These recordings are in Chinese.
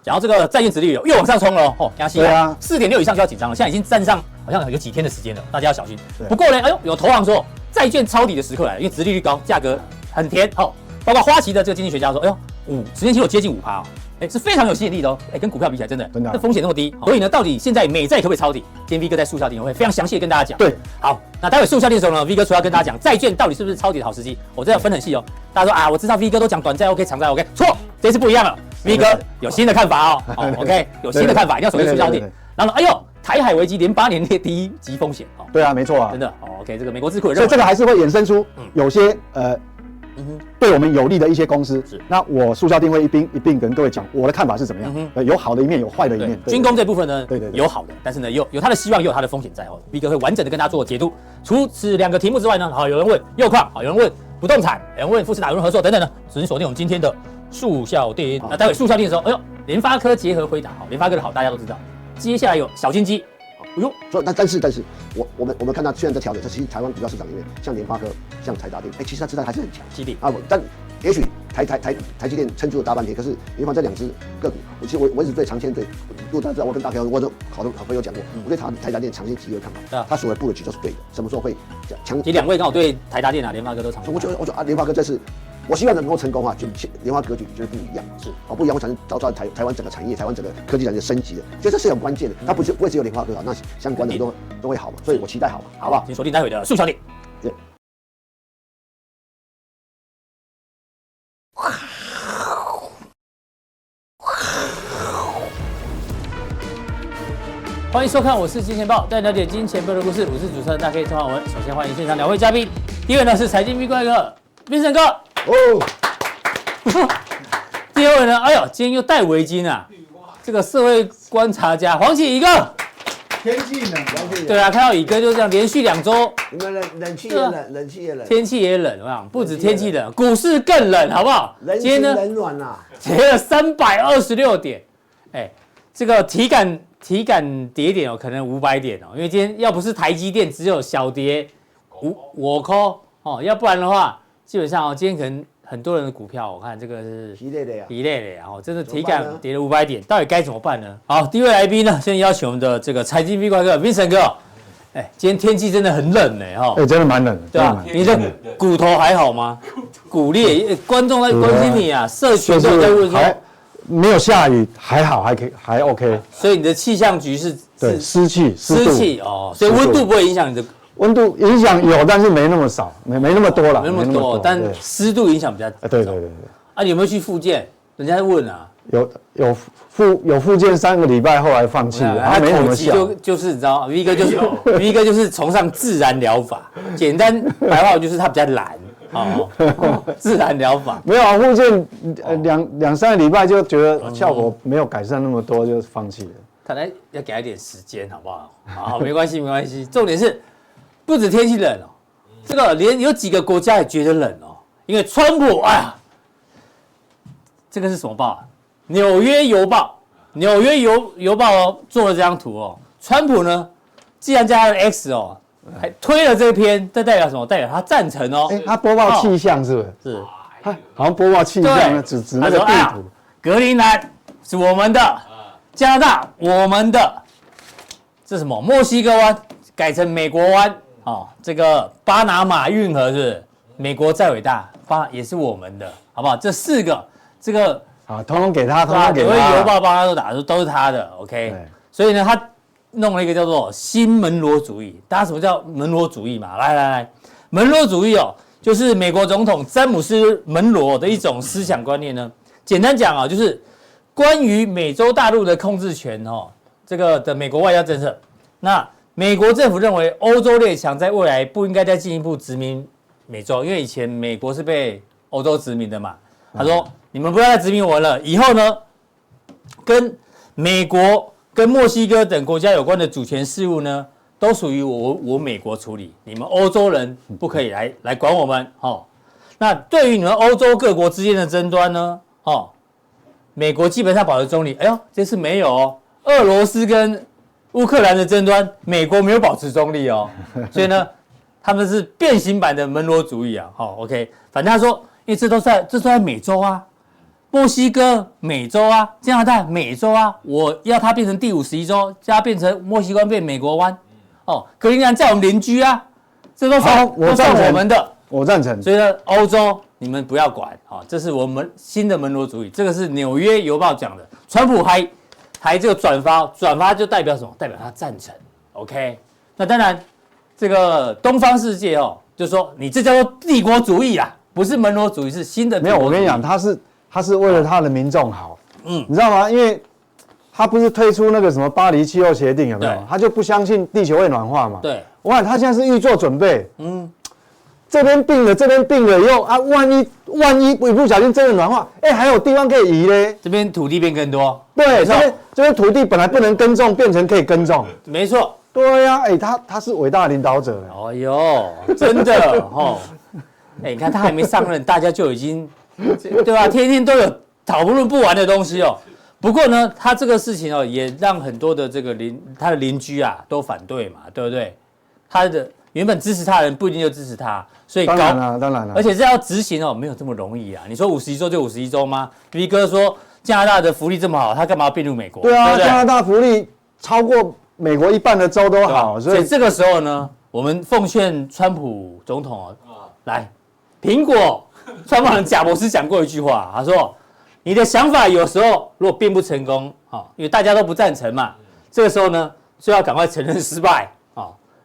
讲到这个债券殖利率又往上冲了哦，压息啊，4.6以上就要紧张了，现在已经站上好像有几天的时间了，大家要小心。不过呢，哎呦，有投行说债券抄底的时刻来了，因为殖利率高，价格很甜哦。包括花旗的这个经济学家说，哎呦，10年期有接近5%哦，哎，是非常有吸引力的哦，哎，跟股票比起来，真的，这风险那么低，所以呢，到底现在美债可不可以抄底？今天 V 哥在速效定会非常详细的跟大家讲。对，好，那待会速效定的时候呢 ，V 哥除了跟大家讲债券到底是不是抄底的好时机，我真的分很细哦。大家说啊，我知道 V 哥都讲短债 OK， 长债 OK， 错，这次不一样了 ，V 哥有新的看法哦。好 ，OK， 有新的看法，一定要守住速效定。然后，哎呦，台海危机连8年列第1级风险哦。对啊，没错啊，真的哦 OK， 这个美国智库也认为，所以这个还是会衍生出有些对我们有利的一些公司。是，那我速效定会一并跟各位讲我的看法是怎么样。有好的一面，有坏的一面。军工这部分呢，对，有好的，但是呢，有它的希望，也有它的风险在哦。V 哥会完整的跟大家做解读。除此2个题目之外呢，好，有人问铀矿，好，有人问不动产，有人问富士达、有人合作等等呢，请锁定我们今天的速效定。那待会速效定的时候，哎呦，联发科结合辉达，好，联发科的好大家都知道。接下来有小金鸡。哎呦，所以但是我们看到虽然在调整，这其实台湾股票市场里面，像联发科、像台达电，其实它质量还是很强。基地啊，但也许台积电撑住了大半天，可是联发这2只个股，其实我一直对长线对，如果大家知道我跟大家我都好朋友讲过，我对台达电长线极有看法，它所谓布局就是对的，什么时候会强？你2位刚好对台达电联发科都长。我觉得联发科这次。我希望能够成功就联发格局就是不一样，是不一样会产生造成台湾整个产业、台湾整个科技产业升级的，所以这是很关键的。它不会只有联发科好，那相关的都会好嘛，所以我期待好嘛，好不好？请锁定待会的速效定。欢迎收看，我是金钱豹，带你了解金钱背后的故事。我是主持人大 K 郑焕文。首先欢迎现场2位嘉宾，第一位呢是财经 V 怪哥Vincent哥。第二位呢，哎呦，今天又戴围巾啊！这个社会观察家黄启乙哥。天气冷，对啊，看到乙哥就这样连续2周，你们冷气也冷，冷气也冷，天气也冷，不止天气冷，股市更冷，好不好？今天呢，冷暖啊，跌了326点，哎，这个体感跌点可能500点哦，因为今天要不是台积电只有小跌5块哦，要不然的话。基本上今天可能很多人的股票，我看这个是疲累的呀，然后真的体感跌了500点，到底该怎么办呢？好，第一位来宾呢，先邀请我们的这个财经 V 怪哥 Vincent 哥。哎，今天天气真的很冷哈，真的蛮冷的，对吧？你的骨头还好吗？骨裂，观众在关心你啊，社群都在问说，没有下雨，还好，还 OK。所以你的气象局是湿气哦，所以温度不会影响你的。温度影响有，但是没那么少，没那么多了，没那么多，但湿度影响比较。对。啊，你有没有去复健？人家在问啊。有复健3个礼拜，后来放弃了，他没什么效。就是你知道 ，V 哥就是崇尚自然疗法，简单白话就是他比较懒。自然疗法没有啊，复健2、3个礼拜就觉得效果没有改善那么多，就放弃了。看来要给他一点时间，好不好？好，没关系。重点是。不止天气冷哦，这个连有几个国家也觉得冷哦，因为川普，哎呀，这个是什么报啊？纽约邮报哦做了这张图哦，川普呢，既然加了 X 哦，还推了这篇，这代表什么？代表他赞成哦。他播报气象是不是？是，他好像播报气象，指那个地图。格陵兰是我们的，加拿大我们的，这是什么？墨西哥湾改成美国湾。哦，这个巴拿马运河是美国再伟大，也是我们的，好不好？这4个，这个啊，统统给他，纽约邮报帮他都打，都是他的 ，OK。所以呢，他弄了一个叫做新门罗主义。大家什么叫门罗主义嘛？来，门罗主义哦，就是美国总统詹姆斯门罗的一种思想观念呢。简单讲啊，就是关于美洲大陆的控制权哦，这个的美国外交政策。那美国政府认为，欧洲列强在未来不应该再进一步殖民美洲，因为以前美国是被欧洲殖民的嘛。他说：“你们不要再殖民我了，以后呢，跟美国、跟墨西哥等国家有关的主权事务呢，都属于我美国处理，你们欧洲人不可以来管我们。”那对于你们欧洲各国之间的争端呢，美国基本上保持中立。哎呦，这次没有哦，俄罗斯跟乌克兰的争端，美国没有保持中立哦，所以呢，他们是变形版的门罗主义啊。OK， 反正他说，因为这都在美洲啊，墨西哥美洲啊，加拿大美洲啊，我要它变成第51州，叫它变成墨西哥湾变美国湾。哦，格陵兰在我们邻居啊，这都算我们的。我赞成。所以呢，欧洲你们不要管啊，这是我们新的门罗主义，这个是《纽约邮报》讲的。川普还这个转发就代表什么？代表他赞成。OK， 那当然，这个东方世界哦，就说你这叫做帝国主义啊，不是门罗主义，是新的帝国主义。没有，我跟你讲，他是为了他的民众好，你知道吗？因为他不是推出那个什么巴黎气候协定有没有？他就不相信地球会暖化嘛。对，我看他现在是预做准备，这边病了以后啊，万一不小心真的暖化，还有地方可以移嘞。这边土地变更多。对，这边土地本来不能耕种，变成可以耕种。没错。对呀，他是伟大的领导者。哦哟，真的哦。你看他还没上任，大家就已经，对吧？天天都有讨论不完的东西哦。不过呢，他这个事情哦，也让很多的这个他的邻居啊都反对嘛，对不对？他的原本支持他的人不一定就支持他，所以当然了，而且这要执行哦，没有这么容易啊。你说51州就51州吗 ？V 哥说加拿大的福利这么好，他干嘛要并入美国？对啊，对不对？加拿大福利超过美国一半的州都好，所以这个时候呢，我们奉劝川普总统哦，来，苹果川普人贾博士讲过一句话，他说：“你的想法有时候如果并不成功，因为大家都不赞成嘛，这个时候呢，就要赶快承认失败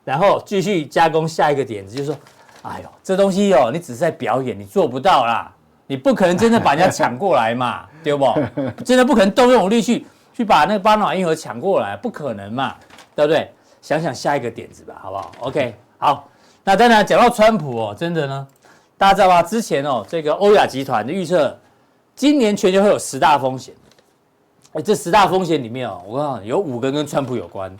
然后继续加工下一个点子，就是说，哎呦，这东西你只是在表演，你做不到啦，你不可能真的把人家抢过来嘛，对不？真的不可能动用武力去把那个巴拿马运河抢过来，不可能嘛，对不对？想想下一个点子吧，好不好 ？OK， 好。那当然讲到川普真的呢，大家知道吧？之前这个欧亚集团的预测，今年全球会有10大风险。这10大风险里面我告诉你，有5个跟川普有关。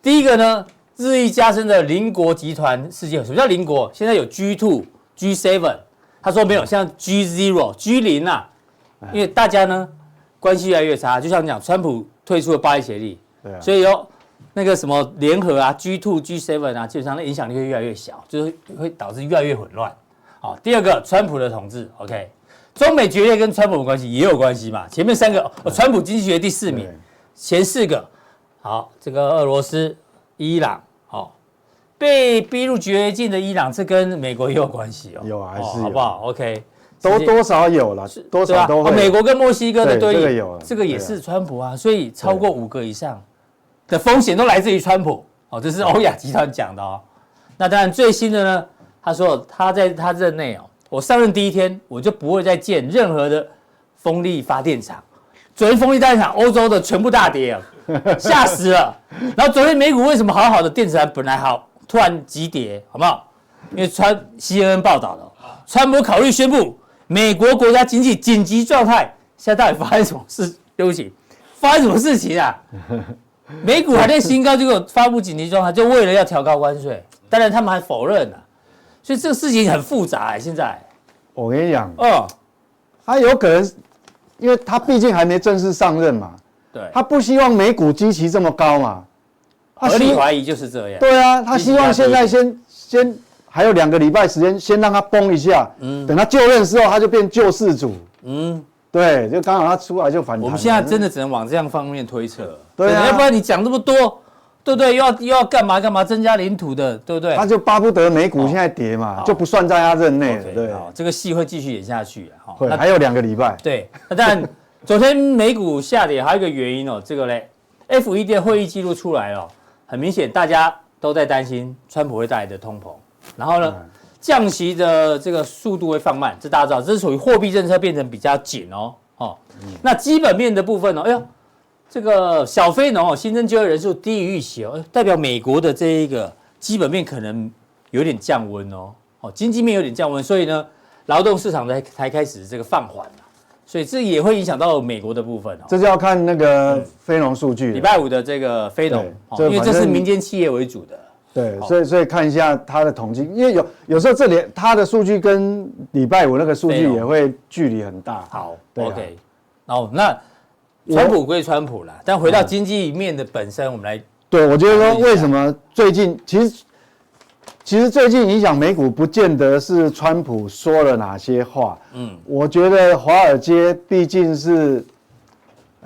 第一个呢，日益加深的邻国集团世界。什么叫邻国？现在有 G2、G7， 他说没有，像 G0 啊，因为大家呢关系越来越差，就像讲川普退出了巴黎协议，所以有那个什么联合啊 G2、G7 啊，基本上的影响力会越来越小，就是会导致越来越混乱。第二个，川普的统治 ，OK， 中美决裂跟川普的关系也有关系嘛。前面3个，川普经济学第4名，前4个，好，这个俄罗斯、伊朗，被逼入绝境的伊朗，这跟美国也有关系有啊，还是有好不好 ？OK， 多少有了，多少都会。美国跟墨西哥的对立，这个也是川普啊，所以超过5个以上的风险都来自于川普。这是欧亚集团讲的那当然最新的呢，他说他在他任内我上任第1天，我就不会再建任何的风力发电厂。昨天风力发电厂欧洲的全部大跌吓死了。然后昨天美股为什么好好的电子盘本来好，突然急跌，好不好？因为CNN 报道的，川普考虑宣布美国国家经济紧急状态。现在到底发生什么事？对不起，发生什么事情啊？美股还在新高，结果发布紧急状态，就为了要调高关税。当然他们还否认所以这个事情很复杂现在。我跟你讲，他有可能，因为他毕竟还没正式上任嘛，对，他不希望美股基期这么高嘛。合理怀疑就是这样。对啊，他希望现在先还有2个礼拜时间，先让他崩一下，等他就任之后，他就变救世主。对，就刚好他出来就反弹。我们现在真的只能往这样方面推测。对啊，要不然你讲这么多，对不对？又要干嘛增加领土的，对不对？他就巴不得美股现在跌嘛，就不算在他任内了。对，这个戏会继续演下去会还有2个礼拜。对，那当然，昨天美股下跌还有一个原因这个嘞 ，FED 的会议记录出来了，很明显大家都在担心川普会带来的通膨，然后呢，降息的这个速度会放慢，这大家知道，这是属于货币政策变成比较紧那基本面的部分哎呦，这个小非农新增就业人数低于预期代表美国的这一个基本面可能有点降温经济面有点降温，所以呢，劳动市场才开始这个放缓所以这也会影响到美国的部分这就要看那个非农数据。礼拜5的这个非农因为这是民间企业为主的。对，所以看一下它的统计，因为有时候它的数据跟礼拜5那个数据也会距离很大。好 ，OK， 那川普归川普啦，但回到经济面的本身，我们来。对，我觉得说为什么最近其其实最近影响美股，不见得是川普说了哪些话。我觉得华尔街毕竟是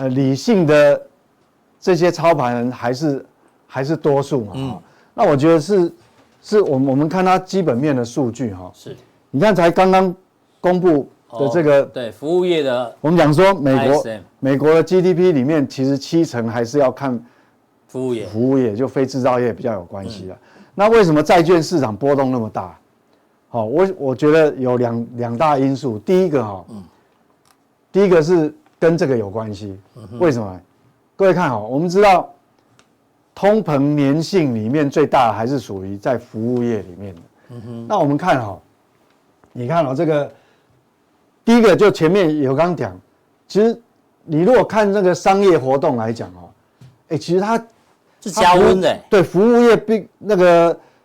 理性的这些操盘人还是多数嘛。那我觉得是我们看它基本面的数据哈。是，你看才刚刚公布的这个对服务业的，我们讲说美国的 GDP 里面其实70%还是要看服务业就非制造业比较有关系的。那为什么债券市场波动那么大？好，我觉得有两大因素。第一个是跟这个有关系。为什么？各位看好，我们知道通膨粘性里面最大的还是属于在服务业里面的。那我们看好，你看好这个，第一个就前面有刚讲，其实你如果看这个商业活动来讲其实它是加温的，对服务业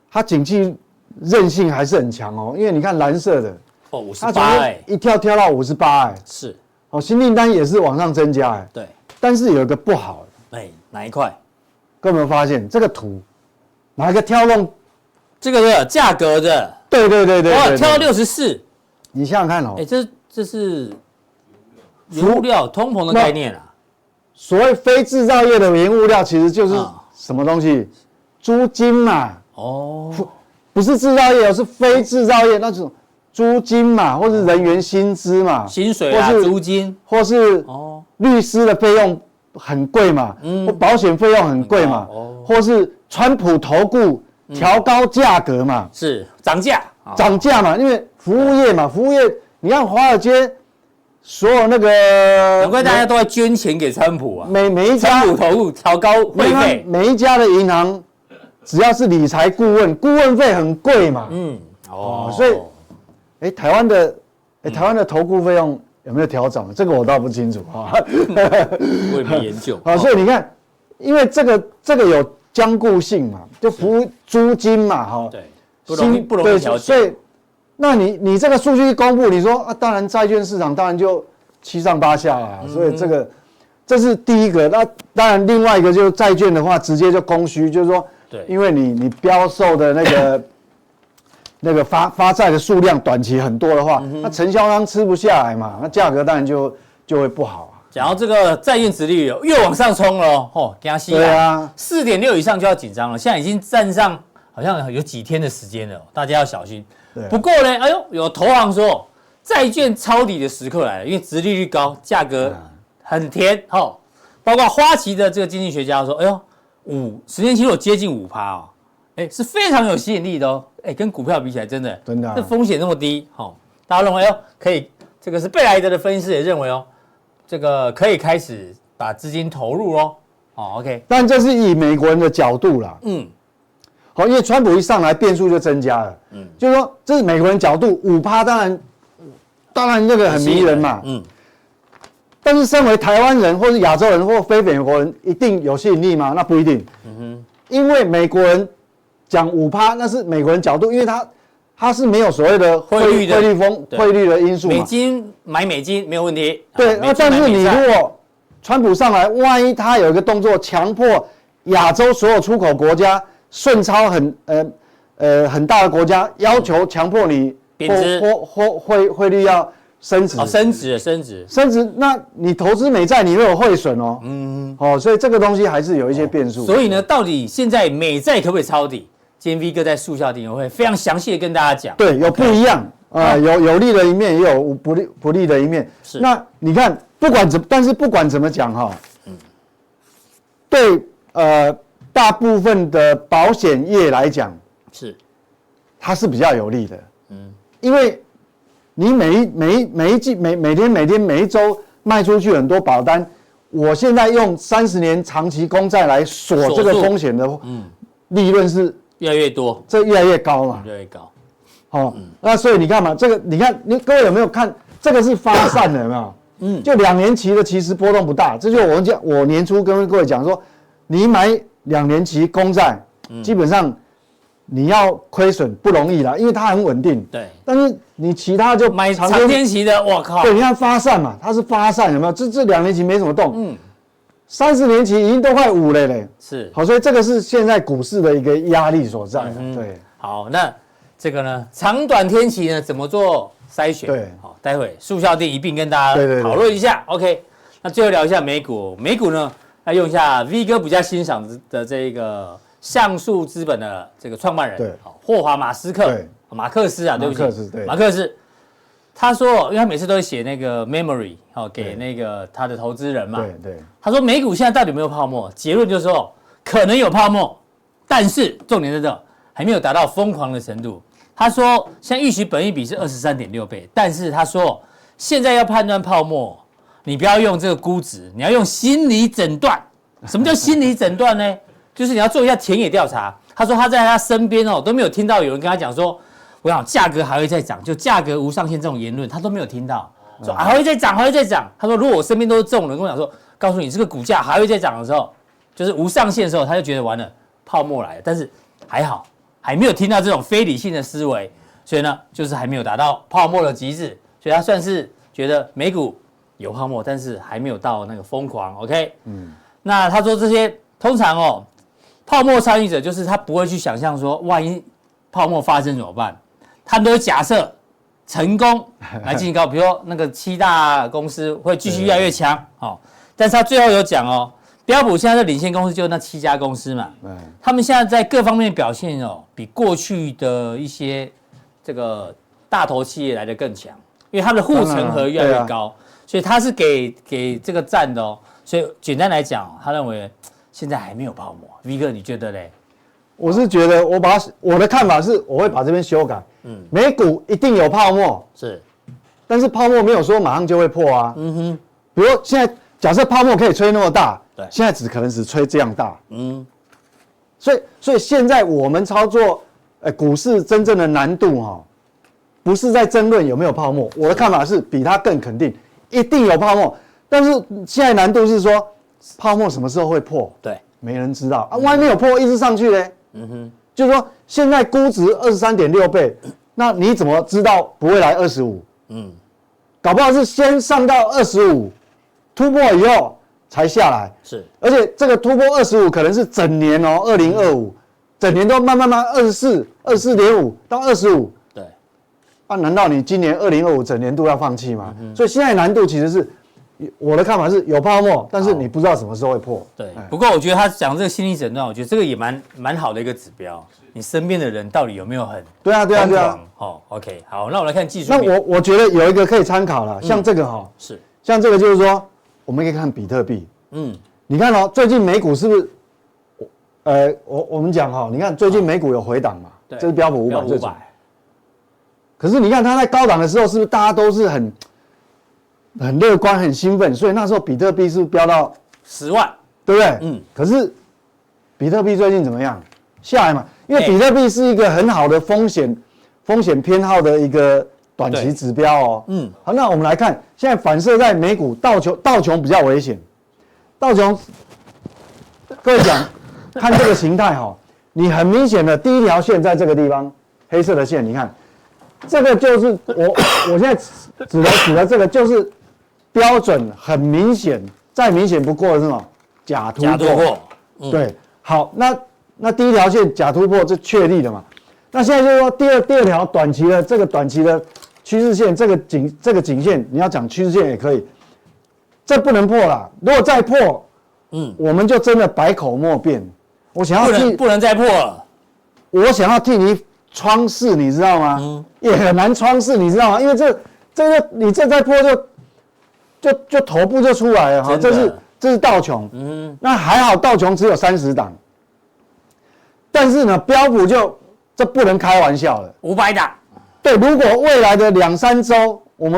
它景气韧性还是很强因为你看蓝色的58一跳到58是新订单也是往上增加对，但是有一个不好的哪一块？各位有没有发现这个图哪一个跳动这个的价格的？对，跳到64，你想想看这是原物料通膨的概念啊。所谓非制造业的原物料其实就是什么东西？租金嘛。不是制造业是非制造业那种租金嘛，或是人员薪资嘛，薪水啊，租金，或是律师的费用很贵嘛，或保险费用很贵嘛，或是川普投顾调高价格嘛，是涨价嘛，因为服务业嘛，你看华尔街所有那个，难怪大家都在捐钱给川普啊，每一家川普投顾调高会费，每一家的银行。只要是理财顾问费很贵嘛，所以台湾的投顾费用有没有调整？这个我倒不清楚我也没研究。所以你看，因为这个有僵固性嘛，就服务租金嘛，对，不容易调整。所以，那你这个数据一公布，你说当然债券市场当然就七上八下啦。所以这是第一个。那当然另外一个就是债券的话，直接就供需，就是说。对，因为你标售的那个发债的数量短期很多的话，那承销商吃不下来嘛，那价格当然就会不好讲到这个债券殖利率又往上冲了给它吸对啊，4.6以上就要紧张了，现在已经站上好像有几天的时间了，大家要小心。不过呢，有投行说债券抄底的时刻来了，因为殖利率高，价格很甜包括花旗的这个经济学家说，10年期有接近5%是非常有吸引力的跟股票比起来真的这风险那么低大家认为可以，这个是贝莱德的分析师也认为这个可以开始把资金投入OK。但这是以美国人的角度啦，因为川普一上来变数就增加了，就是说这是美国人角度5%，当然那个很迷人嘛，但是身为台湾人或是亚洲人或非美国人，一定有吸引力吗？那不一定。因为美国人讲5%，那是美国人角度，因为他是没有所谓的汇率的因素嘛。美金买美金没有问题。对，但是你如果川普上来，万一他有一个动作，强迫亚洲所有出口国家顺超很大的国家，要求强迫你或汇率要。升值，那你投资美债，你会有汇损所以这个东西还是有一些变数。所以呢，到底现在美债可不可以抄底？今天 V 哥在速效定会非常详细的跟大家讲。对，有不一样有利的一面，也有不利的一面。是。那你看，但是不管怎么讲对大部分的保险业来讲，它是比较有利的。因为你每一季每天每一周卖出去很多保单，我现在用30年长期公债来锁这个风险的利润是越来越多，这越来越高嘛，越来越高。那所以你看嘛，这个你看各位有没有看这个是发散的有没有？就2年期的其实波动不大，这就我年初跟各位讲说，你买2年期公债，基本上。你要亏损不容易啦，因为它很稳定。对，但是你其他就买长天期的，我靠！对，你看发散嘛，它是发散，有没有？这2年期没什么动，30年期已经都快5了嘞。是，好，所以这个是现在股市的一个压力所在。对，好，那这个呢，长短天期呢怎么做筛选？对，好，待会速效定一并跟大家讨论一下。OK， 那最后聊一下美股，美股呢，来用一下 V 哥比较欣赏的这个橡树资本的这个创办人，对，霍华马斯克，马克思啊，对不起，马克思。他说，因为他每次都会写那个 memory 给那个他的投资人嘛。对。他说美股现在到底有没有泡沫？结论就是说可能有泡沫，但是重点在这还没有达到疯狂的程度。他说现在预期本益比是23.6倍，但是他说现在要判断泡沫，你不要用这个估值，你要用心理诊断。什么叫心理诊断呢？就是你要做一下田野调查。他说他在他身边都没有听到有人跟他讲说。我想价格还会再涨，就价格无上限这种言论，他都没有听到。说还会再涨，还会再涨。他说，如果我身边都是这种人跟我讲说，告诉你这个股价还会再涨的时候，就是无上限的时候，他就觉得完了，泡沫来了。但是还好，还没有听到这种非理性的思维，所以呢，就是还没有达到泡沫的极致。所以他算是觉得美股有泡沫，但是还没有到那个疯狂。OK，那他说这些通常泡沫参与者就是他不会去想象说，万一泡沫发生怎么办？他们都假设成功来进行高，比如说那个7大公司会继续越来越强，但是他最后有讲标普现在的领先公司就那7家公司嘛，他们现在在各方面表现比过去的一些这个大头企业来得更强，因为他们的护城河越来越高，所以他是给这个赞的所以简单来讲，他认为现在还没有泡沫。V 哥你觉得嘞？我是觉得我的看法是，我会把这边修改。美股一定有泡沫，是，但是泡沫没有说马上就会破啊。比如现在假设泡沫可以吹那么大，对，现在可能只吹这样大。所以现在我们操作股市真正的难度不是在争论有没有泡沫，我的看法是比它更肯定，一定有泡沫。但是现在难度是说泡沫什么时候会破？对，没人知道啊。万一没有破，一直上去呢？就是说现在估值23.6倍，那你怎么知道不会来25？搞不好是先上到25，突破以后才下来。是，而且这个突破25可能是整年2025，整年都慢慢24.5到25。对，难道你今年2025整年度要放弃吗？所以现在难度其实是。我的看法是有泡沫，但是你不知道什么时候会破。对，不过我觉得他讲这个心理诊断，我觉得这个也蛮好的一个指标。你身边的人到底有没有很对啊。OK， 好，那我来看技术。那我觉得有一个可以参考了，像这个是像这个就是说，我们可以看比特币。你看最近美股是不是？我们讲你看最近美股有回档嘛？对，这是标普500这种。可是你看它在高档的时候，是不是大家都是很乐观、很兴奋，所以那时候比特币是飙到10万，对不对？可是比特币最近怎么样？下来嘛，因为比特币是一个很好的风险偏好的一个短期指标好，那我们来看，现在反射在美股道琼比较危险，道琼，各位讲，看这个形态你很明显的第一条线在这个地方，黑色的线，你看，这个就是我现在指的这个就是。标准很明显，再明显不过的是什么？假突破。对，好，那第一条线假突破，这确立的嘛。那现在就是说第二条短期的这个短期的趋势线，这个颈线，你要讲趋势线也可以，这不能破了。如果再破，我们就真的百口莫辩。我想要不能再破了。我想要替你窗视，你知道吗？也很难窗视，你知道吗？因为这个你这再破就头部就出来了这是道琼，那还好道琼只有30档，但是呢标普这不能开玩笑了，500档。对，如果未来的2-3周，我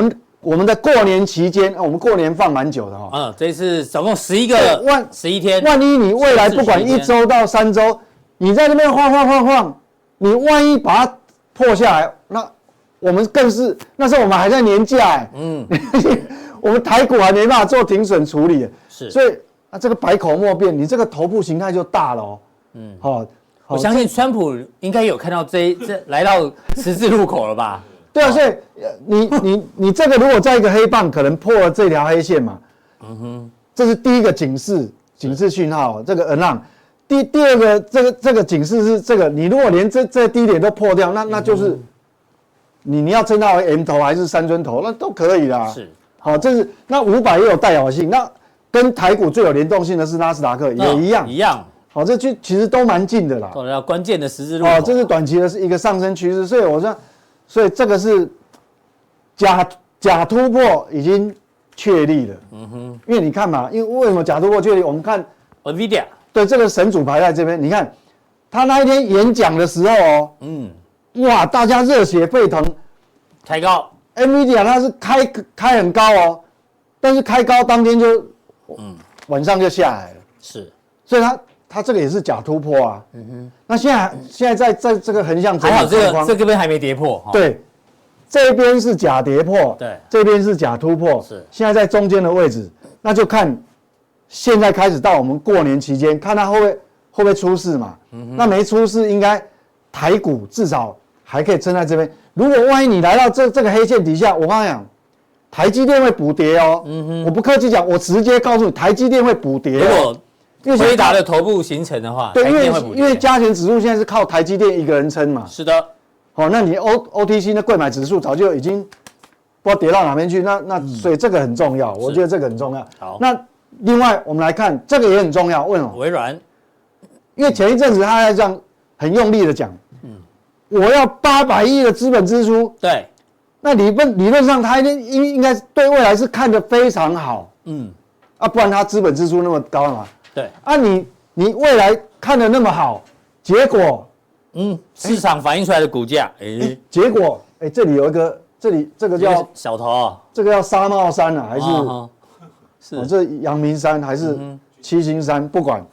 们的过年期间，我们过年放蛮久的这一次总共11天，万一你未来不管1周到3周，你在那边晃，你万一把它破下来，那我们更是那时候我们还在年假我们台股还没办法做停损处理，所以这个百口莫辩，你这个头部形态就大了我相信川普应该有看到这来到十字路口了吧？对啊，所以你这个如果在一个黑棒可能破了这条黑线嘛，这是第一个警示讯号，这个 alarm。第二个这个警示是这个，你如果连这低点都破掉，那就是你要称它为 M 头还是三尊头，那都可以啦。是，好，这是那500也有代表性，那跟台股最有联动性的是纳斯达克也一样，一样。好，这就其实都蛮近的啦。到了关键的十字路口。这是短期的一个上升趋势，所以这个是假突破已经确立了。因为你看嘛，因为为什么假突破确立？我们看 NVIDIA， 对，这个神主牌在这边，你看他那一天演讲的时候哦，哇，大家热血沸腾，开高 ，NVIDIA 它是开很高哦，但是开高当天就，晚上就下来了，是，所以它这个也是假突破啊，那现在在这个横向整理，还好这边还没跌破，对，这边是假跌破，对，这边是假突破，是，现在在中间的位置，那就看现在开始到我们过年期间，看它会不会出事嘛，那没出事，应该台股至少还可以撑在这边。如果万一你来到这个黑线底下，我跟你讲，台积电会补跌哦。我不客气讲，我直接告诉你，台积电会补跌哦。因为回答的头部形成的话，对，因为加权指数现在是靠台积电一个人撑嘛。是的。好，那你 OTC 的柜买指数早就已经不知道跌到哪边去，那所以这个很重要，我觉得这个很重要。好，那另外我们来看这个也很重要，为什么？微软，因为前一阵子他在这样很用力的讲，我要800亿的资本支出，对，那理论上他应该对未来是看得非常好，不然他资本支出那么高嘛，对，你未来看得那么好，结果，市场反映出来的股价，结果，这里有一个，这个叫小头，这个叫沙帽山啊，还是这阳明山还是七星山，不管，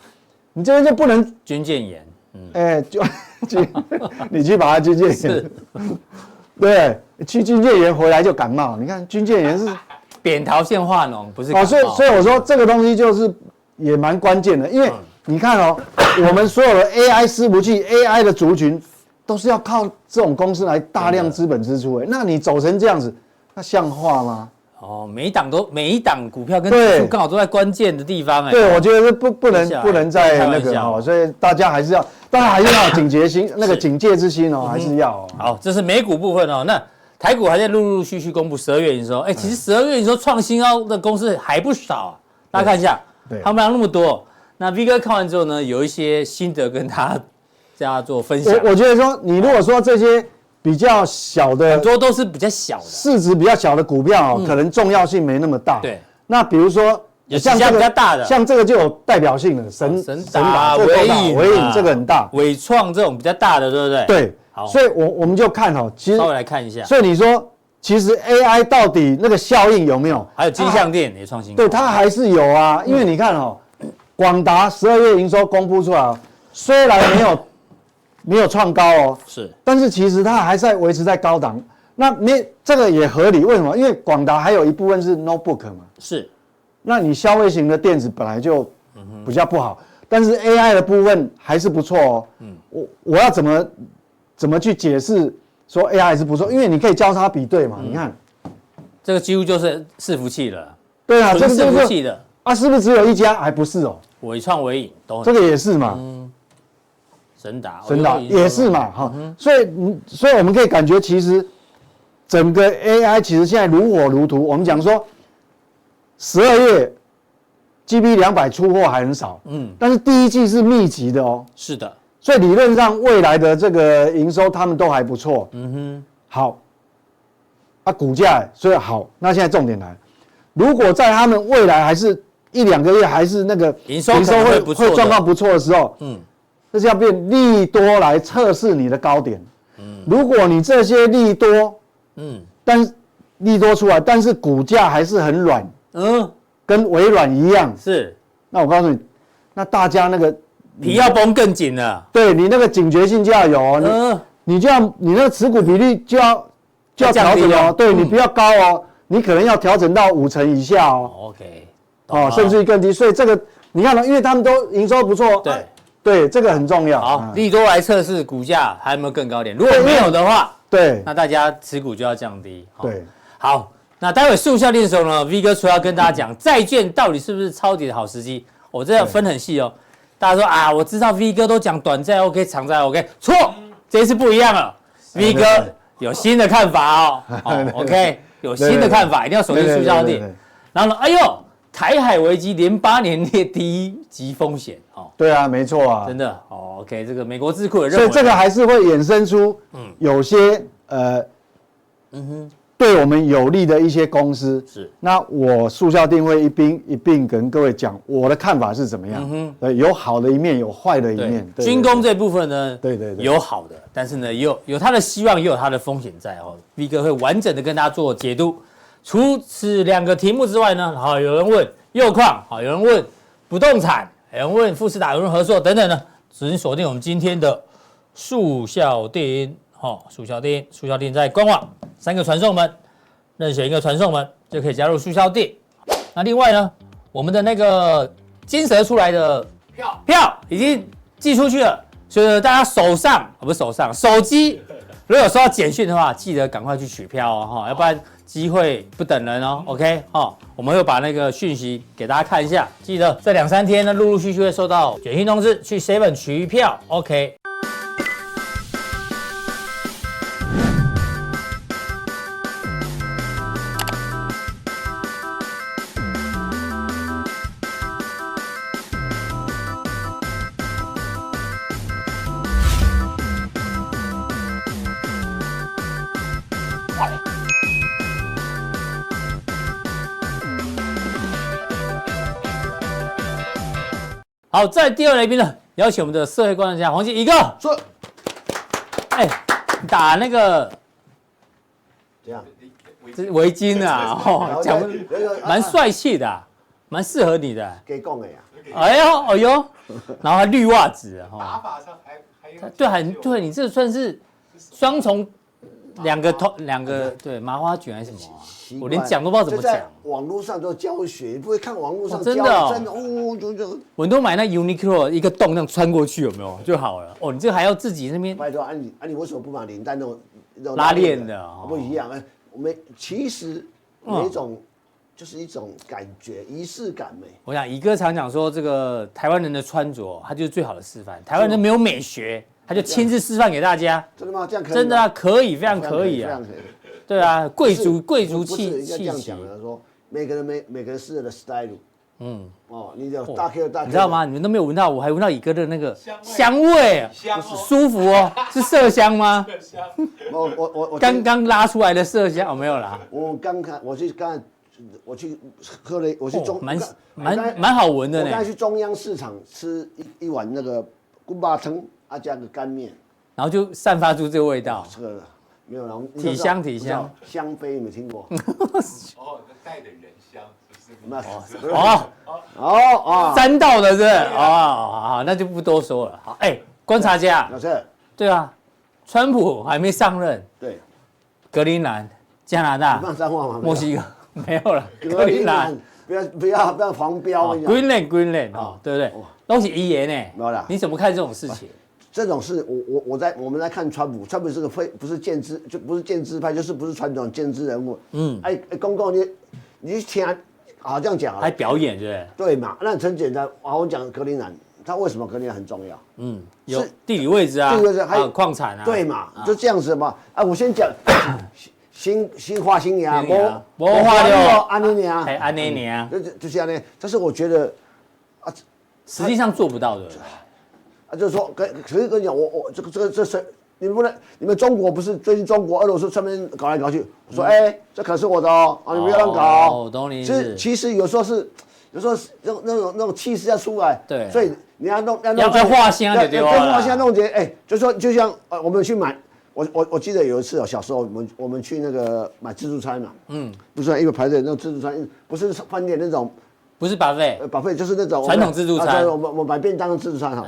你这边就不能军舰岩，你去把它军舰岩，对，去军舰岩回来就感冒，你看军舰岩是扁桃腺化脓，不是感冒。所以我说这个东西就是也蛮关键的，因为你看哦，我们所有的 AI 伺服器、AI 的族群都是要靠这种公司来大量资本支出，那你走成这样子，那像话吗？每一档股票跟指数刚好都在关键的地方，对，我觉得是不能再那个所以大家还是要有警觉心，那个警戒之心还是要。好，这是美股部分那台股还在陆续公布12月营收，其实12月营收创新高的公司还不少大家看一下，他们那么多。那 V 哥看完之后呢，有一些心得跟大家做分享。我觉得说，你如果说这些比较小的，很多都是比较小的，市值比较小的股票可能重要性没那么大。对。那比如说像这个比较大的，像这个就有代表性的神达、伟影这个很大，伟创这种比较大的，对不对？对。好，所以我们就看其实稍微来看一下。所以你说，其实 AI 到底那个效应有没有？还有金像电也创新高，对，它还是有啊。因为你看广达12月营收公布出来虽然没有创高是，但是其实它还在维持在高档。那这个也合理，为什么？因为广达还有一部分是 notebook 嘛，是。那你消费型的电子本来就比较不好，但是 AI 的部分还是不错我要怎么去解释说 AI 还是不错？因为你可以交叉比对嘛，你看这个几乎就是伺服器了。对啊，这个伺服器的是不是只有一家？还不是伟创、伟影都这个也是嘛，神达也是嘛，所以我们可以感觉，其实整个 AI 其实现在如火如荼。我们讲说，12月 GB200 出货还很少，但是第一季是密集的是的，所以理论上未来的这个营收他们都还不错，好，股价所以好，那现在重点来，如果在他们未来还是1-2个月还是那个营收会状况不错的时候，这是要变利多来测试你的高点。如果你这些利多，但是利多出来，但是股价还是很软，跟微软一样，是。那我告诉你，那大家那个皮要绷更紧了。对你那个警觉性就要有你那个持股比例就要调整对你不要高你可能要调整到5成以下OK， 甚至于更低。所以这个你看因为他们都营收不错，对，这个很重要。好，利多来测试股价还有没有更高点？如果没有的话，对，那大家持股就要降低。对，好，那待会速效练的时候呢 ，V 哥除了要跟大家讲债券到底是不是抄底的好时机，我这要分很细大家说啊，我知道 V 哥都讲短债 OK， 长债 OK， 错，这一次不一样了。V 哥有新的看法哦，OK， 有新的看法，一定要锁定速效定。然后呢，哎呦，台海危机连8年列第1级风险哦。对啊，没错啊，真的哦 ，OK， 这个美国智库也认为，所以这个还是会衍生出有些对我们有利的一些公司。是，那我速效定会一并跟各位讲我的看法是怎么样。对，有好的一面，有坏的一面。军工这部分呢，对，有好的，但是呢，有它的希望，也有它的风险在哦。V 哥会完整的跟大家做解读。除此2个题目之外呢，好，有人问铀矿，好，有人问不动产，有人问富士达有人合作等等呢，只锁定我们今天的速效定。速效定在官网3个传送门，任选一个传送门就可以加入速效定。那另外呢，我们的那个金蛇出来的票已经寄出去了，所以呢，大家手机如果有收到简讯的话，记得赶快去取票哦，要不然机会不等人哦。OK， 我们会把那个讯息给大家看一下，记得这2-3天呢，陆陆续续会收到简讯通知，去 7 取票。OK。好，在第2来宾呢，邀请我们的社会观察家黄金一个说，打那个怎样？这围巾啊，讲蛮帅气的，蛮适合你的。给讲的呀。哎呦，然后还绿袜子打法上还有对，你这算是双重两个对麻花卷还是什么啊？我连讲都不知道怎么讲。网络上都教学，你不会看网络上真的哦，我都买那 Uniqlo 一个洞那样穿过去有没有就好了？哦，你这还要自己那边。拜托你为什么不把领带那种拉链的？不一样我们其实有一种就是一种感觉，仪式感美。我想乙哥常讲说，这个台湾人的穿着，他就是最好的示范。台湾人没有美学，他就亲自示范给大家。真的吗？这样可以？真的啊，可以，非常可以啊。对啊，贵族气息。这样讲的说，每个人适合的 style。你有大 K 大 K， 你知道吗？你们都没有闻到，我还闻到乙哥的那个香味，舒服哦，是麝香吗？麝香。我刚刚拉出来的麝香，没有啦。我去喝了，我去蛮好闻的呢。我刚才去中央市场吃一碗那个กุ้巴汤加个干面，然后就散发出这个味道。这个没有了，体香，香妃有没有听过？带的人香，是不是？沾到的是好，那就不多说了。好，观察家，老师，对啊，川普还没上任，对，格陵兰、加拿大、墨西哥没有了，格陵兰，不要黄标，Greenland，对不对？都是遗言呢，没有啦。你怎么看这种事情？这种事，我们在看川普是个不是建制，就不是建制派，就是不是传统建制人物。公共你去听，好这样讲啊，还表演对不对？对嘛，那很简单。我讲格陵兰，它为什么格陵兰很重要？有地理位置啊，还有矿产啊，对嘛，就这样子嘛。我先讲新花新芽，魔化掉安妮娘，安妮娘，就是这样呢。但是我觉得实际上做不到的。就是说，可是跟你讲，我这是你们中国不是最近中国俄罗斯上面搞来搞去，我说这可是我的哦，你不要乱搞。我懂你。其实有时候那种气势要出来，对，所以你要弄要画线就对了，画线弄结，就像我们去买，我记得有一次小时候我们去那个买自助餐嘛，不是因为排队那种自助餐，不是饭店那种，不是buffet，就是那种传统自助餐，我买便当的自助餐哈。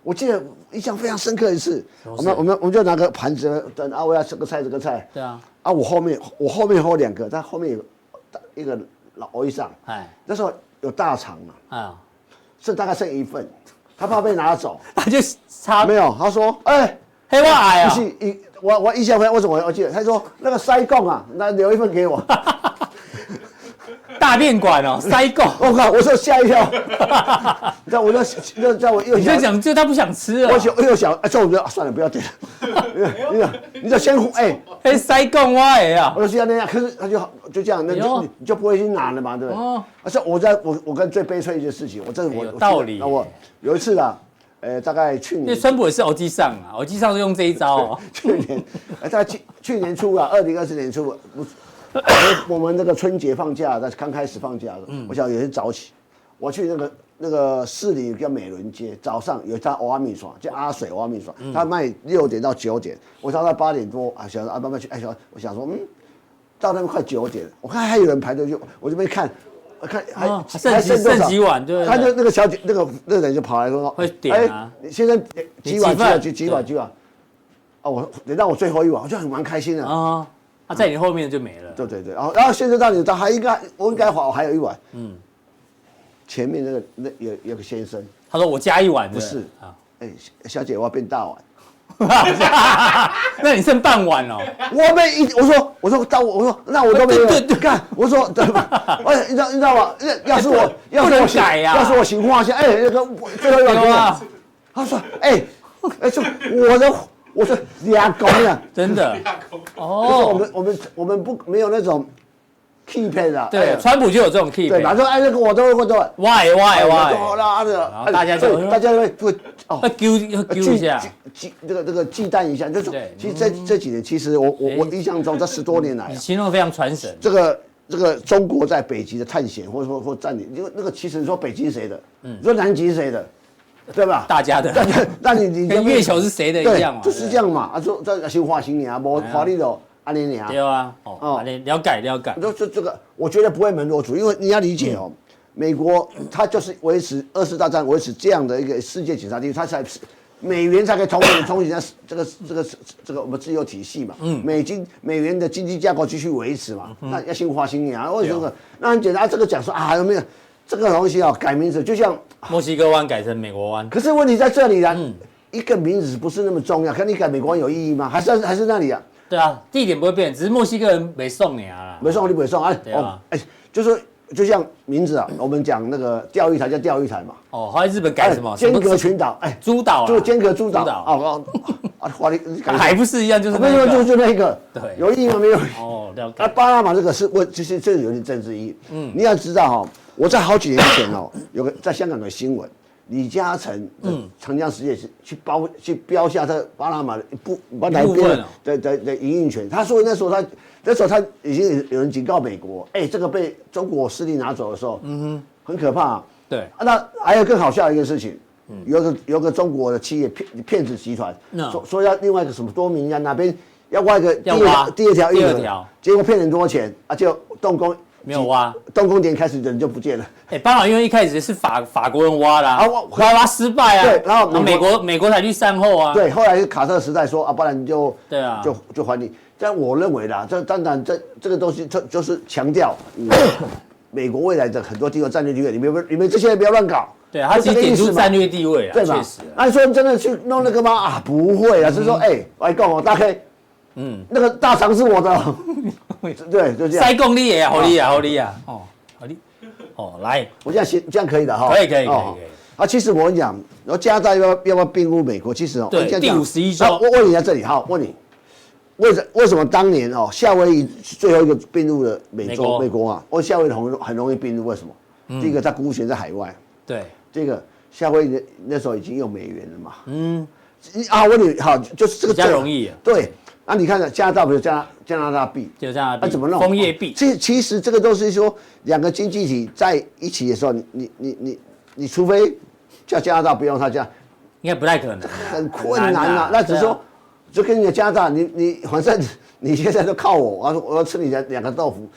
我记得印象非常深刻一次，我们就拿个盘子等我要这个菜，对啊，我后面有2个，但后面有一个老医生，那时候有大肠嘛，大概剩1份，他怕被拿走，他就差没有，他说黑娃矮啊，我印象非常，为什么我记得？他说那个塞贡啊，那留1份给我。大便馆哦，塞够。我靠！我说吓一跳，你知道我又你在讲，就他不想吃了。我又想，这我觉得算了，不要点了。你知道先塞够我呀！我说像那样，可是他就这样，那你就不会去拿了嘛，对不对？而且我跟最悲催一件事情，我有道理。我有一次啦。大概去年，因为川普也是欧基上啊，欧基上是用这一招哦。去年，在去年初啊，2020年初，我们那个春节放假，刚开始放假的，我想也是早起，我去那个士林叫美伦街，早上有一家蚵仔面线，叫阿水蚵仔面线，他卖6点到9点，我早上8点多啊，想说慢慢去，我想说到那边快9点，我看还有人排队，我这边看。我看还剩几碗，对。他就那个小姐，那个人就跑来说：“会点啊，先生几碗？啊，我等到我最后一碗，我就蛮开心的啊。他在你后面就没了。对，然后先生到你，我应该还有一碗。前面有个先生，他说我加1碗，不是啊？小姐，我要变大碗。那你剩半碗哦。我说那我都没有干。我说对吧？你知道吗？要是我情况下，那个最后一碗，他说我说2公呀，真的哦。我们没有那种 key pen 啊。对，川普就有这种 key pen。对，他说那个我都why。大家会丢一下，这个忌惮一下，就是其实这几年，其实我印象中这10多年来，形容非常传神。这个中国在北极的探险，或者说占领，因为那个其实说北极是谁的，你说南极是谁的，对吧？大家的。那你跟月球是谁的一样嘛？就是这样嘛。啊，说这新华新年啊，无华丽的安尼年啊。对啊，了解。这个，我觉得不会门罗主义，因为你要理解哦，美国它就是维持2次大战维持这样的一个世界警察地位，它才美元才可以统领这个我们自由体系嘛。美元的经济架构继续维持嘛。那要新华新年啊，为什么？那很简单，这个讲说啊，有没有这个东西啊？改名字就像墨西哥湾改成美国湾。可是问题在这里啊，一个名字不是那么重要，可你改美国湾有意义吗？还是那里啊？对啊，地点不会变，只是墨西哥人没送你啊。没送你没送就是就像名字啊，我们讲那个钓鱼台叫钓鱼台嘛。后来日本改什么？尖阁群岛，诸岛，就尖阁诸岛。华丽还不是一样，就是没有，就那个。对，有意义吗？没有。了解。巴拿马这个是其实这有点政治意义。你要知道我在好几年前在香港的新闻，李嘉诚长江实业去标下这巴拿马的一部分的营运权。他说那时候他已经有人警告美国，这个被中国势力拿走的时候，很可怕。对。那还有更好笑的一件事情。有个中国的企业骗子集团，说要另外一个什么多明呀哪边要挖一个第二条运河，结果骗人多少钱啊？就动工没有挖，动工点开始人就不见了。巴拿马因为一开始是法国人挖啦，挖失败啊，对，然后美国才去善后啊。对，后来是卡特时代说啊，不然你就对啊，就还你。但我认为啦，这当然这个东西就是强调美国未来的很多地方战略地位，你们这些人不要乱搞。对，他自己点出战略地位啊，对吧？确实。按说真的去弄那个吗？啊，不会啊，是说，我来讲大 K，那个大肠是我的，对，就这样。塞贡你也好厉啊，好厉，来，我这样可以的哈。可以。啊，其实我跟你讲，然后加拿大要不要并入美国？其实对，第51州。我问你在这里，好，问你，为什么当年夏威夷最后一个并入了美国啊？夏威夷很容易并入，为什么？第一个，它孤悬在海外。对。这个夏威夷那时候已经用美元了嘛？我问你，好，就是这个比较容易。对，你看加拿大不是加拿大币？就加拿大币。怎么弄？枫叶币。其实这个都是说2个经济体在一起的时候，你除非叫加拿大不用它这样，应该不太可能。很困难啊！那只是说，就跟你的加拿大，你反正你现在都靠我要吃你的2个豆腐。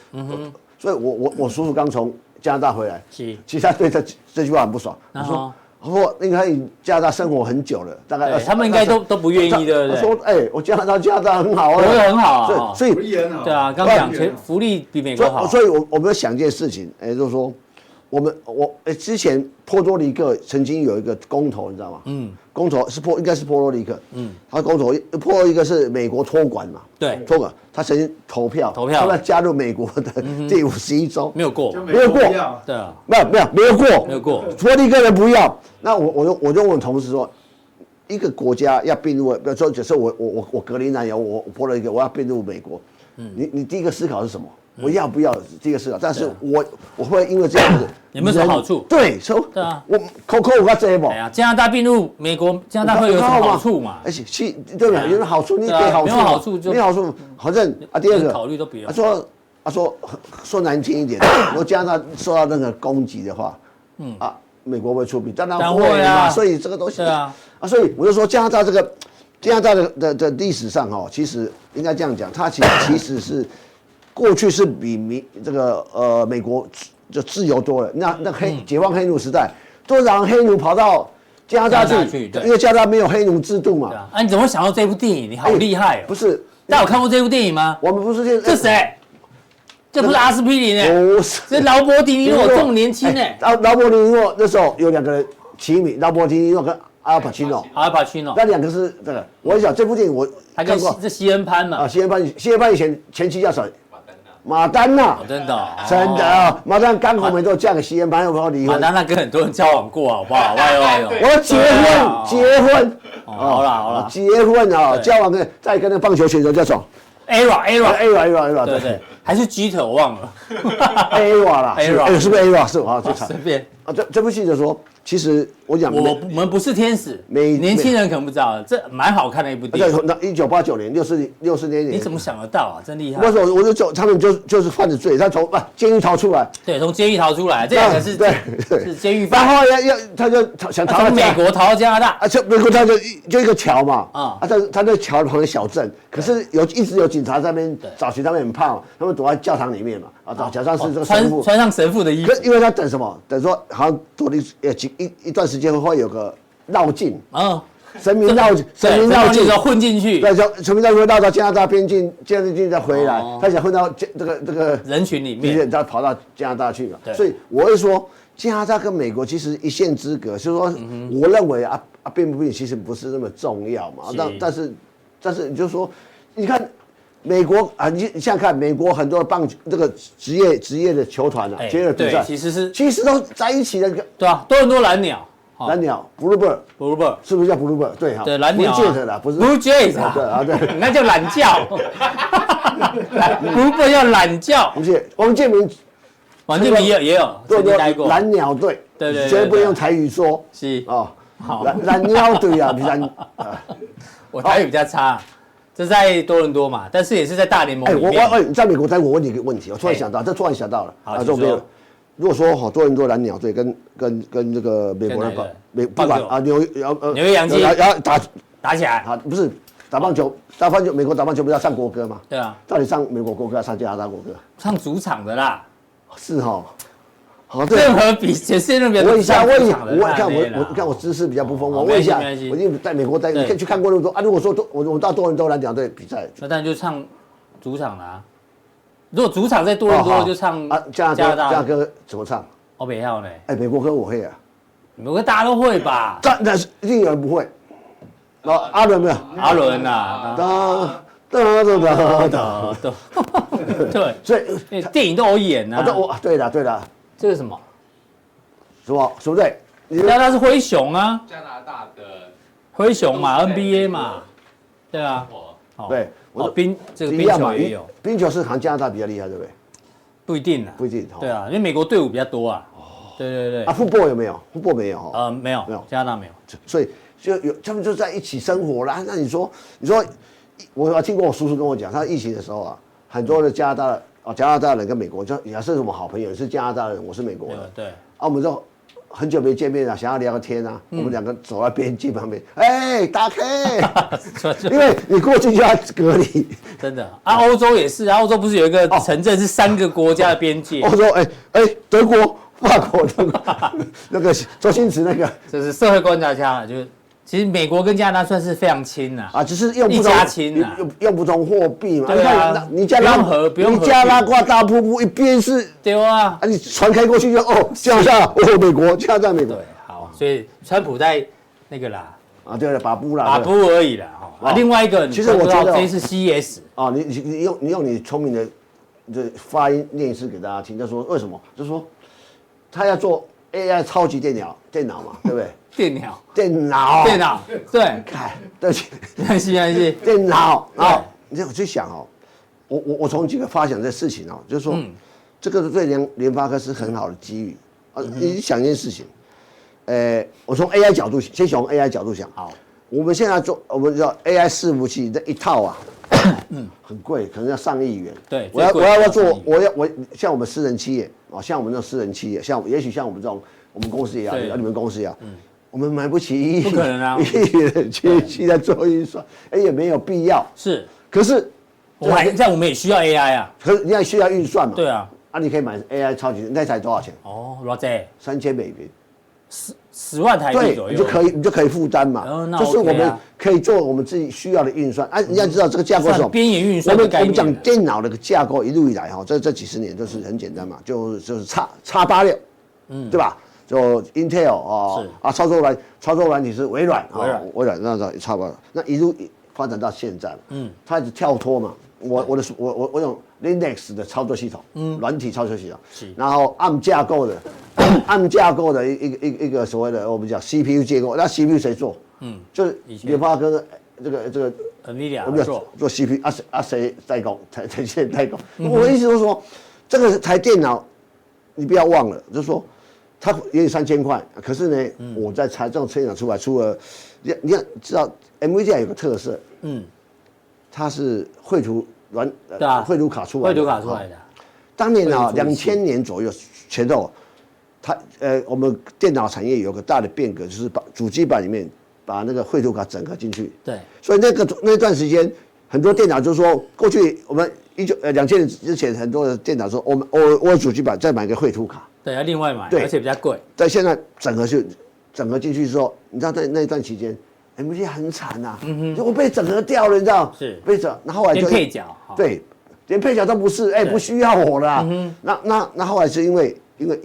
所以我叔叔刚从加拿大回来，其实他对这句话很不爽。他说应该加拿大生活很久了，大概他们应该都不愿意，对不对？他说我加拿大很好啊，我也很好啊，所以对啊，刚讲福利比美国好。所以我们要想一件事情，就是说我之前波多黎各曾经有一个公投，你知道吗？公投是应该是波多黎各，他公投波多黎各是美国托管嘛，对，托管，他曾经投票，他要加入美国的第51州，没有过，没有过，对啊，没有过，没有过，波多黎各人不要，那我就问同事说，一个国家要并入，比如说假设我格陵兰有我波多黎各，我要并入美国，你第一个思考是什么？我要不要第一个思考？但是我会因为这样子有没有什么好处？对，对啊，我扣我个这一步。哎呀，加拿大并入美国，加拿大会有什么好处嘛？而且对不对？有好处，你给好处，没有好处就没好处，反正第二个考虑都不用。他说难听一点，如果加拿大受到任何攻击的话，美国会出兵，当然会嘛。所以这个东西所以我就说加拿大的历史上其实应该这样讲，它其实是。过去是比美国就自由多了，那解放黑奴时代，多少黑奴跑到加拿大去，因为加拿大没有黑奴制度嘛。啊，你怎么想到这部电影？你好厉害哦！不是，大家有看过这部电影吗？我们不是这谁？这不是阿司匹林哎，不是，这劳勃迪尼诺这么年轻哎。劳勃迪尼诺那时候有2个人齐名，劳勃迪尼诺跟阿尔帕奇诺，那2个是这个。我讲这部电影我看过，这西恩潘嘛。西恩潘以前前妻叫谁？马丹娜，真的马丹娜刚好没都嫁给西恩潘，又不要离婚。马丹娜跟很多人交往过，好不好？我结婚，好了，结婚交往再跟那个棒球选手叫什么 ？Era，对，还是 G 头我忘了 ，Era 啦，是不是 Era？ 是啊，随便这部戏就说。其实我讲，我们不是天使，年轻人可能不知道，这蛮好看的一部电影。那1989年60年，你怎么想得到啊？真厉害！那时候我就他们就是犯的罪，他从监狱逃出来，对，从监狱逃出来，这2个是监狱犯。然后他就想逃到美国逃到加拿大，美国他就一个桥嘛，他在桥旁边小镇，可是一直有警察在那边找寻，他们很怕，他们躲在教堂里面嘛，假装是这个神父，穿上神父的衣服，因为他等什么？等说好像躲了一段时间会有个绕境神明绕境混进去，对，神明绕境会绕到加拿大边境，加拿大边境再回来，他想混到这个人群里面，再跑到加拿大去嘛。所以我会说，加拿大跟美国其实一线之隔，就是说，我认为并不并其实不是那么重要嘛。但是你就说，你看美国你想想看，美国很多这个职业的球团职业的比赛，其实都在一起的，对啊，多伦多蓝鸟。蓝鸟 Bluebird 是不是叫 Bluebird？ 对哈，对蓝鸟 Blue Jet 啦，不是 Blue Jet 对，那叫懒觉，Bluebird 叫懒觉。不是，王建民也有曾经待过蓝鸟队，对，绝不用台语说，是好，蓝鸟队啊，我台语比较差，这在多伦多嘛，但是也是在大联盟里面。你在美国待过，我问你一个问题，我突然想到了，好，就说。如果说多伦多蓝鸟队跟这个美国不管纽约洋基要打起来不是打棒球，美国打棒球不是要唱国歌吗？对啊，到底唱美国国歌还是唱加拿大国歌？唱主场的啦，是好，任何比全世界任何我看我知识比较不丰富，我问一下，我已经在美国待，你可以去看过那么多如果说我到多伦多蓝鸟队比赛，那当然就唱主场啦。如果主场在多伦多，就唱加拿大歌怎么唱？我不要呢。美国歌我会啊，美国歌大家都会吧？但是一定有人不会。阿伦没有？阿伦呐，对，所以电影都有演啊。对的，这是什么？什么队？加拿大是灰熊啊。加拿大的灰熊嘛 ，NBA 嘛，对啊。对。这个冰球也有，冰球是好像加拿大比较厉害，对不对？不一定啊，不一定。对啊，因为美国队伍比较多啊。对。football 有没有？football 没有没有，加拿大没有。所以他们就在一起生活啦。那你说，我听过我叔叔跟我讲，他疫情的时候很多的加拿大人跟美国也是我们好朋友，是加拿大人，我是美国人。对。我们就很久没见面了，想要聊个天我们2个走在边境旁边，打开，因为你过去就要隔离，真的欧洲也是欧洲不是有一个城镇是3个国家的边界？欧洲德国、法国那个周星驰那个，这是社会观察家，就是其实美国跟加拿大算是非常亲呐，只是用不同一家亲啊，用不同货币嘛。对啊，你加拉瓜大瀑布一边是，对啊，你船开过去就加拿大美国，加拿大美国。对，好，所以川普在那个啦，对了，把布而已啦，另外一个，其实我觉得这是 CES 你用你聪明的发音念一次给大家听，就说为什么？就说他要做 AI 超级电脑嘛，对不对？电脑，对，对不起，没关系，电脑，然后你就去想我从几个发想这事情就是说，这个对联发科是很好的机遇你想一件事情，我从 AI 角度先从 AI 角度想，好，我们现在我们叫 AI 伺服器这一套很贵，可能要上亿元。对，我要做，我像我们私人企业像我们这种私人企业，也许像我们这种我们公司也要，你们公司也要，我们买不起1亿，不可能啊，1亿元去在做运算，也没有必要。是，可是我们也需要 AI 啊，可是你也需要运算嘛？对啊，你可以买 AI 超级，那台多少钱？多少？3000美元。10万台币左右，你就可以负担嘛。就是我们可以做我们自己需要的运算。你要知道这个架构是什么？边缘运算的概念。我们讲电脑的架构一路以来这几十年就是很简单嘛，就是X86，对吧？就 Intel 操作软体是微软那时候X86，那一路发展到现在，它一直跳脱嘛。我用 Linux 的操作系统，软体操作系统，然后 ARM 架构的一个所谓的我们讲 CPU 结构，那 CPU 谁做？就是联发科这个 NVIDIA 做 CPU 谁代工？台积电代工。我的意思就是说，这个台电脑你不要忘了，就是说它也有3000块，可是呢，我在这种车厂出了，你要知道 NVIDIA 有个特色，它是绘图卡出来的。当年2000年左右前后，我们电脑产业有个大的变革，就是把主机板里面把那个绘图卡整合进去。对，所以那段时间，很多电脑就说，过去我们2000年之前，很多的电脑说，我主机板再买个绘图卡。对，要另外买，而且比较贵。但现在整合进去之后，你知道在那段期间。MVD 很惨呐，就我被整合掉了，你知道？是被整，那后来就连配角，对，连配角都不是，不需要我了。那后来是因为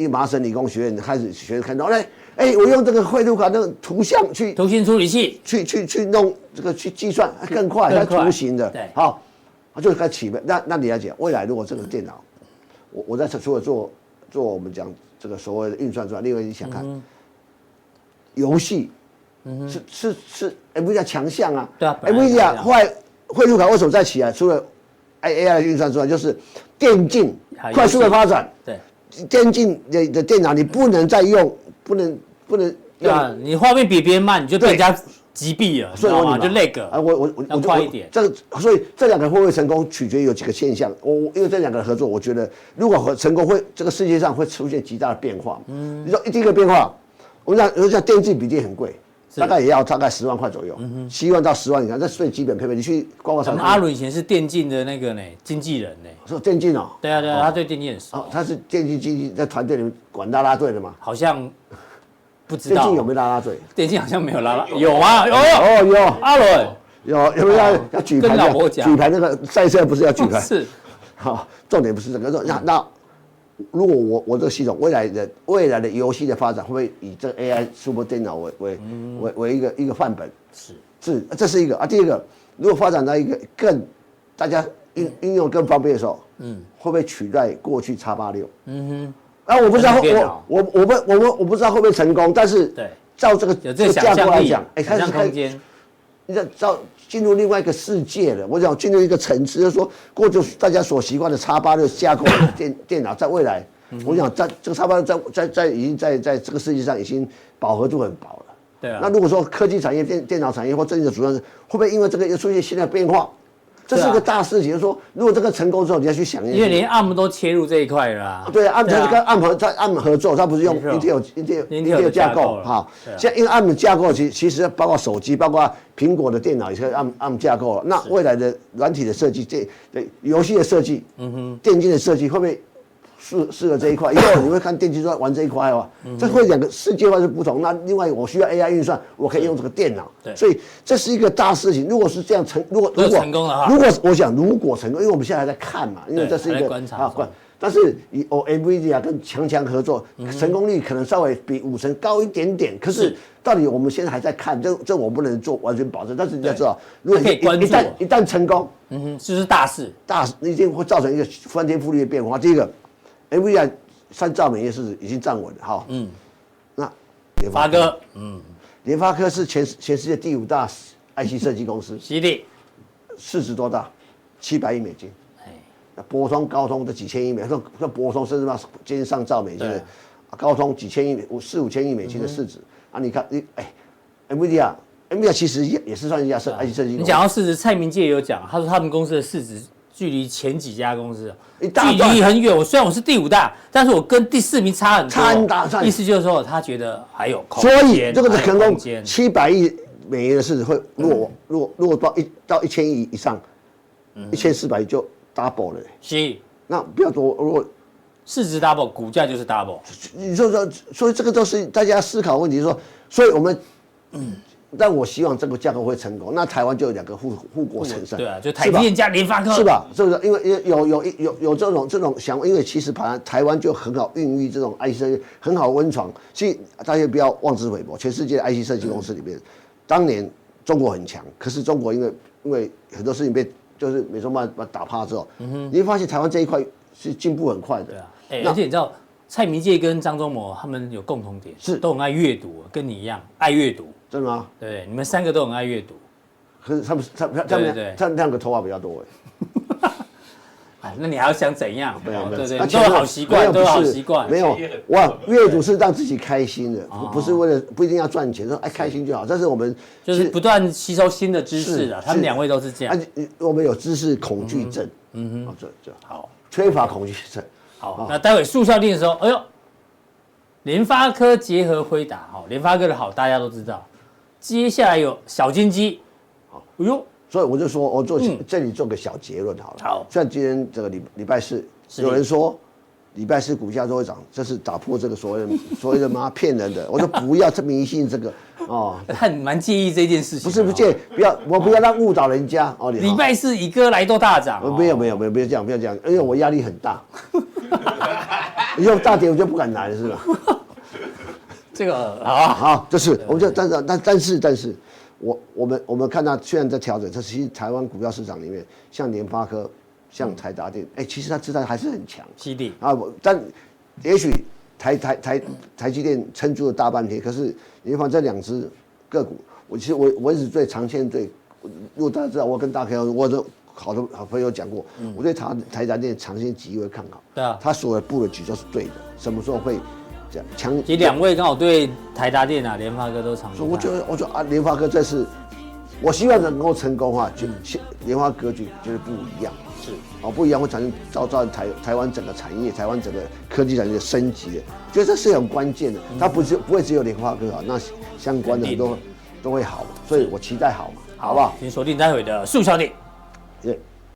麻省理工学院开始学看到，我用这个绘图卡那个图像图形处理器去弄这个去计算更快，它图形的，对，好，就开始起飞。那你来讲，未来如果这个电脑，我在除了做我们讲这个所谓的运算之外，另外你想看游戏。是 NVIDIA 强项啊，对啊 ，NVIDIA 后来绘图卡为什么再起来？除了 AI 运算之外，就是电竞快速的发展。对，电竞的电脑你不能再用，不能对啊，你画面比别人慢，你就被人家击毙了，知道吗？就那个我快一点。所以这两个会不会成功，取决于有几个现象。因为这两个合作，我觉得如果成功，这个世界上会出现极大的变化。你说第一个变化，我们讲电竞笔电很贵。大概也要10万块左右，7万到10万，你看这是最基本配备。你去逛逛商场。阿伦以前是电竞的那个经纪人呢，说电竞哦。对啊，他对电竞很熟。他是电竞经纪在团队里面管啦啦队的嘛？好像不知道。电竞有没有啦啦队？电竞好像没有啦啦，有啊，有。阿伦有没有要举牌？举牌那个赛车不是要举牌？是。好，重点不是这个。那如果我这个系统未来的游戏的发展，会不会以这个 AI Super 电脑为一个范本？是，这是一个啊。第二个，如果发展到一个更大家运用更方便的时候，会不会取代过去 X86？我不知道我不知道会不会成功，但是照这个架构来讲，开始空间，你照进入另外一个世界了。我想进入一个层次，就是说过去大家所习惯的 X86 架构的电脑，在未来，我想在这个 X86 已经在这个世界上已经饱和度很饱了。对啊。那如果说科技产业、电脑产业或政治的主任，会不会因为这个又出现新的变化？这是一个大事情，就是说，如果这个成功之后，你要去想一下，因为连 ARM 都切入这一块了啦。对啊，ARM 它是跟 ARM 合作，它不是用 Intel 架构哈。现在因为 ARM 架构其实包括手机，包括苹果的电脑也是 ARM 架构了。那未来的软体的设计，游戏的设计，电竞的设计，会不会适合这一块，以后你会看电竞在玩这一块哦，这会两个世界化是不同。那另外我需要 AI 运算，我可以用这个电脑，所以这是一个大事情。如果是这样如果成功的话，我想如果成功，因为我们现在还在看嘛，因为这是一个观察。但是以NVIDIA 跟强合作，成功率可能稍微比50%高一点点。可是到底我们现在还在看，这我不能做完全保证。但是你要知道，如果一旦成功，就是大事，一定会造成一个翻天覆地的变化。第一个 ，NVIDIA 3兆美元市值已经站稳了，好，那联发科，联发科是全世界第5大 IC 设计公司，犀利，市值多大？700亿美金。博通、高通这几千亿美金，像博通甚至接近上兆美金的，高通几千亿、4、5千亿美金的市值啊！你看，NVIDIA 其实也是算一家IC 设计公司。你讲到市值，蔡明介也有讲，他说他们公司的市值距离前几家公司距离很远。虽然我是第5大，但是我跟第4名差很大。意思就是说，他觉得还有空间。所以这个是可能700亿美元的市值会，如果到1000亿以上，1400亿就 double 了。是。那不要多，如果市值 double， 股价就是 double。你说，所以这个都是大家思考问题。说，所以我们，但我希望这个架构会成功。那台湾就有2个护国神山。对啊，就台积电加联发科。是吧？是不是？因为有这种想法，因为其实台湾就很好孕育这种 IC 设计，很好温床。所以大家不要妄自菲薄。全世界的 IC 设计公司里面，当年中国很强，可是中国因为很多事情就是美中把打趴之后，你会发现台湾这一块是进步很快的。对啊，而且你知道蔡明介跟张忠谋他们有共同点，都很爱阅读，跟你一样爱阅读。真的吗？对，你们3个都很爱阅读。可是他们2个头发比较多哎。那你还要想怎样？对，都有好习惯，都有好习惯。没有，哇，阅读是让自己开心的，不是为了不一定要赚钱，说开心就好。但是我们就是不断吸收新的知识啊。他们2位都是这样。我们有知识恐惧症，这好，缺乏恐惧症。好，那待会速效定的时候，哎呦，联发科结合辉达，联发科的好大家都知道。接下来有小金鸡，哎呦。所以我就说，我这里做个小结论好了。好，像今天这个礼拜4，有人说礼拜4股价都会涨，这是打破这个所谓的骗人的。我说不要迷信这个哦。他蛮介意这件事情。不是介意，不要让误导人家哦。礼拜4以哥来都大涨。没有，不要这样，因为我压力很大。以后大跌我就不敢来了，是吧？这个好，就是我们就但是。我们看到虽然在调整，这其实台湾股票市场里面，像联发科、像台达电，其实它质量还是很强。犀利啊！但也许台积电撑住了大半天，可是你看这2只个股，其实我一直对长线对，如果大家知道，我跟大 K， 我的好朋友讲过，我对台达电长线极为看好。对啊，他所有的布局都是对的，什么时候会？其实2位刚好对台达电联发科都长期。我觉得联发科这次，我希望能够成功就联发格局就是不一样，不一样会产生造台湾整个产业、台湾整个科技产业的升级的，我觉得这是很关键的。它不会只有联发科好，那相关的很多都会好，所以我期待好嘛，好不好？请锁定待会的速效定。